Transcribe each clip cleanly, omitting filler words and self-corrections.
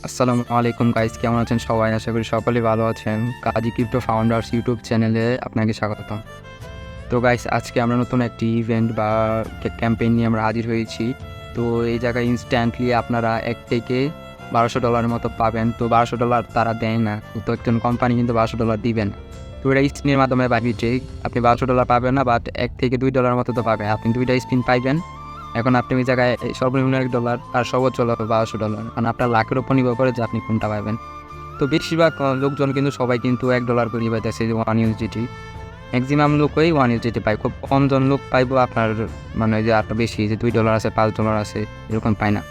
আসসালামু আলাইকুম গাইস, কেমন আছেন সবাই? আশা করি সকলেই ভালো আছেন। কাজী ক্রিপ্টো ফাউন্ডার্স ইউটিউব চ্যানেলে আপনাকে স্বাগতম। তো গাইস, আজকে আমরা নতুন একটি ইভেন্ট বা ক্যাম্পেইন নিয়ে আমরা হাজির হয়েছি। তো এই জায়গায় ইনস্ট্যান্টলি আপনারা $1 থেকে $1200 মতো পাবেন। তো $1200 তারা দেয় না, তো একজন কোম্পানি কিন্তু $1200 দিবেন। তো এটা স্পিনের মাধ্যমে বাড়িতে আপনি $1200 পাবেন না, বাট $1 থেকে $2 মতো তো পাবেন। আপনি 2টা স্পিন পাইবেন। এখন আপনি ওই জায়গায় সর্বনিম্ন $1 আর সর্বোচ্চ হলো $1200, কারণ আপনার লাখের উপর নির্ভর করে যে আপনি কোনটা পাবেন। তো বেশিরভাগ লোকজন কিন্তু সবাই কিন্তু $1 করে পাইতেছে, 1 USDT। ম্যাক্সিমাম লোকই 1 USDT পায়, খুব কম জন লোক পাইবো আপনার মানে যে আরও বেশি যে $2 আছে, $5 আছে, এরকম পায় না।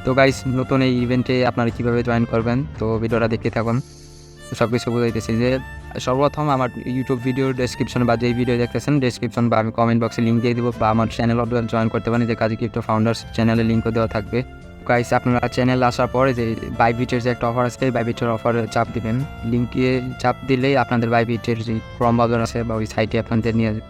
তো গাইস, নতুন এই ইভেন্টে আপনারা কীভাবে জয়েন করবেন, তো ভিডিওটা দেখতে থাকুন। সব কিছু বুঝাইতেছি যে সর্বপ্রথম আমার ইউটিউব ভিডিওর ডেসক্রিপশন বা যেই ভিডিও দেখতেছেন ডেসক্রিপশন বা আমি কমেন্ট বক্সে লিঙ্ক দিয়ে দেবো, বা আমার চ্যানেল জয়েন করতে পারেন, যে কাজী ক্রিপ্টো ফাউন্ডার্স চ্যানেলের লিঙ্কও দেওয়া থাকবে। গাইস, আপনারা চ্যানেল আসার পরে যে বাইবিটের যে একটা অফার আছে, বাইবিটের অফারে চাপ দিবেন। লিঙ্কে চাপ দিলেই আপনাদের বাইবিটের যে ক্রম ব্রাউজার আছে বা ওই সাইটে আপনাদের নিয়ে যাবে।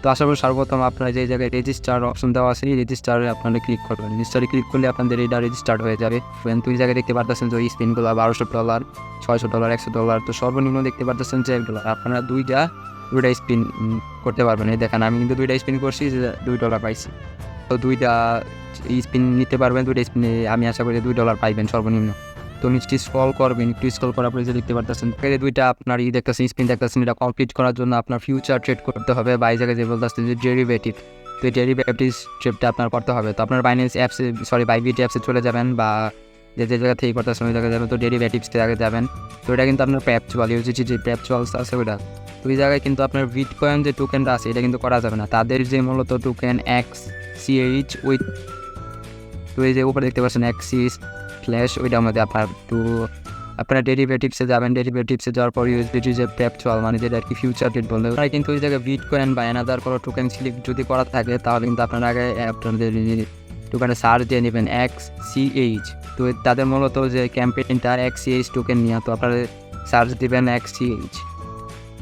তো আশা করি সর্বপ্রথম আপনারা যে জায়গায় রেজিস্টার অপশন দেওয়া আছে, এই রেজিস্টারে আপনারা ক্লিক করবেন। রেজিস্টারে ক্লিক করলে আপনাদের এটা রেজিস্টার্ড হয়ে যাবে। তো এই জায়গায় দেখতে পাচ্ছেন যে ওই স্পিনগুলো $1200, $600, $100। তো সর্বনিম্ন দেখতে পাচ্ছেন যে $1। আপনারা দুইটা স্পিন করতে পারবেন। এই দেখেন, আমি কিন্তু 2টা স্পিন করছি, যে $2 পাইছি। তো 2টা স্পিন নিতে পারবেন। 2টা স্পিনে আমি আশা করি $2 পাইবেন সর্বনিম্ন। তো নিচটি স্ক্রল করবেন, একটু স্ক্রল করার পরে যে দেখতে পারতেছেন এই 2টা আপনার দেখতেছেন স্পিন দেখতেছেন, এটা কমপ্লিট করার জন্য আপনার ফিউচার ট্রেড করতে হবে, বা এই জায়গায় যে বলতেছে যে ডেরিভেটিভ। তো এই ডেরিভেটিভ ট্রেডটা আপনার করতে হবে। তো আপনার বাইন্যান্স অ্যাপসে বাইবিট অ্যাপসে চলে যাবেন, বা যে জায়গা থেকে করতেছেন ওই জায়গায় যাবেন। তো ডেরিভেটিভসে আগে যাবেন। তো এটা কিন্তু আপনার প্যাপচুয়াল ইউজিটি যে প্যাপচুয়ালস আছে ওইটা। তো এই জায়গায় কিন্তু আপনার বিটকয়েন যে টোকেনটা আছে এটা কিন্তু করা যাবে না, তাদের যে মূলত টোকেন XCH উইথ। তো এই যে উপরে দেখতে পাচ্ছেন XCH ফ্ল্যাশ, ওইটার মধ্যে আপনার তো আপনারা ডেরিভেটিভসে যাবেন। ডেরিভেটিভসে যাওয়ার পর ইউএসডিটি যে প্যাপচুয়াল মানে যেটা আর কি ফিউচার ডেট বললে, ওরা কিন্তু ওই জায়গায় বিটকয়েন বা অ্যানাদার কোনো টোকেন সিলেক্ট যদি করা থাকে, তাহলে কিন্তু আপনার আগে আপনাদের টোকেনে সার্চ দিয়ে নেবেন XCH। তো তাদের মূলত যে ক্যাম্পেইনটা XCH টোকেন নিয়ে, তো আপনারা সার্চ দিবেন XCH।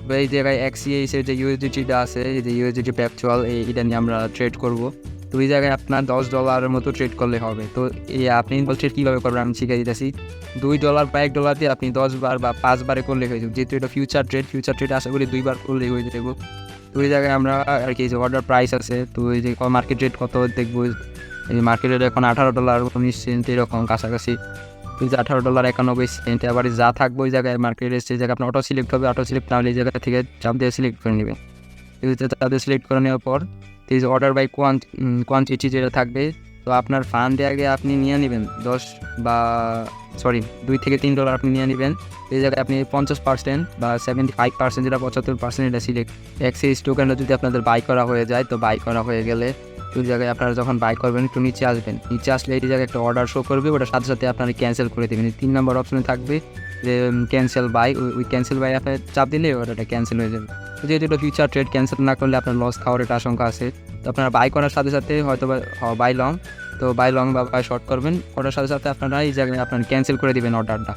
তো এই জায়গায় XCH এর যে ইউএসডিটিটা আছে, এই যে ইউএসডিটি প্যাপচুয়াল, এটা নিয়ে আমরা ট্রেড করব। তো ওই জায়গায় আপনার $10 মতো ট্রেড করলে হবে। তো এই আপনি ট্রেড কীভাবে করবেন আমি শিখিয়ে দিতেছি। $2 বা $1 দিয়ে আপনি 10 বার বা 5 বারে করলে হয়ে যাবে, যেহেতু এটা ফিউচার ট্রেড আশা করি 2 বার করলেই হয়ে যাবে। তো ওই জায়গায় আমরা আর কি যে অর্ডার প্রাইস আছে, তো এই যে মার্কেট রেট কত দেখবো, এই মার্কেট রেট এখন $18, 19 সেন্ট এরকম কাছাকাছি। তো যে $18.91। আবার যা থাকবে ওই জায়গায় মার্কেট রেট, সেই জায়গায় আপনার অটো সিলেক্ট হবে। অটো সিলেক্ট না হলে এই জায়গা থেকে চাপ দিয়ে সিলেক্ট করে নেবেন। তাদের সিলেক্ট করে নেওয়ার পর এই যে অর্ডার বাই কোয়ান্টিটি যেটা থাকবে, তো আপনার ফান্ডে আগে আপনি নিয়ে নেবেন 2 থেকে $3 আপনি নিয়ে নেবেন। এই জায়গায় আপনি 50% বা 75%, যেটা 75% এটা সিলেক্ট। XCH টোকেনটা যদি আপনাদের বাই করা হয়ে যায়, তো বাই করা হয়ে গেলে ওই জায়গায় আপনারা যখন বাই করবেন একটু নিচে আসবেন। নিচে আসলে এই জায়গায় একটা অর্ডার শো করবে, ওটার সাথে সাথে আপনারা ক্যান্সেল করে দেবেন। 3 নম্বর অপশনে থাকবে যে ক্যান্সেল বাই, ওই ক্যান্সেল বাই আপনার চাপ দিলে অর্ডারটা ক্যান্সেল হয়ে যাবে। যেহেতু এটা ফিউচার ট্রেড, ক্যান্সেল না করলে আপনার লস খাওয়ার একটা আশঙ্কা আছে। তো আপনারা বাই করার সাথে সাথে হয়তো বাই লং, তো বাই লং বা বাই শর্ট করবেন, করার সাথে সাথে আপনারা এই জায়গায় আপনার ক্যান্সেল করে দেবেন অর্ডারটা।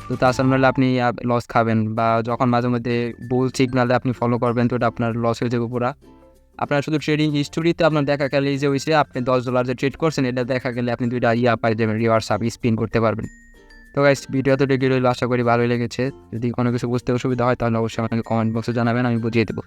তো তাছাড়া নাহলে আপনি লস খাবেন, বা যখন মাঝে মধ্যে বুল সিগনালে আপনি ফলো করবেন, তো এটা আপনার লস হয়ে যাবে পুরা। আপনার শুধু ট্রেডিং হিস্টোরিতে আপনার দেখা গেলে যে হয়েছে আপনি $10 যে ট্রেড করছেন, এটা দেখা গেলে আপনি 2টা পাই যাবেন, রিভার্স আপ স্পিন করতে পারবেন। তো গাইস, ভিডিও তো রেডি রইল, আশা করি ভালোই লেগেছে। যদি কোনো কিছু বুঝতে অসুবিধা হয় তাহলে অবশ্যই আমাকে কমেন্ট বক্সে জানাবেন, আমি বুঝিয়ে দেবো।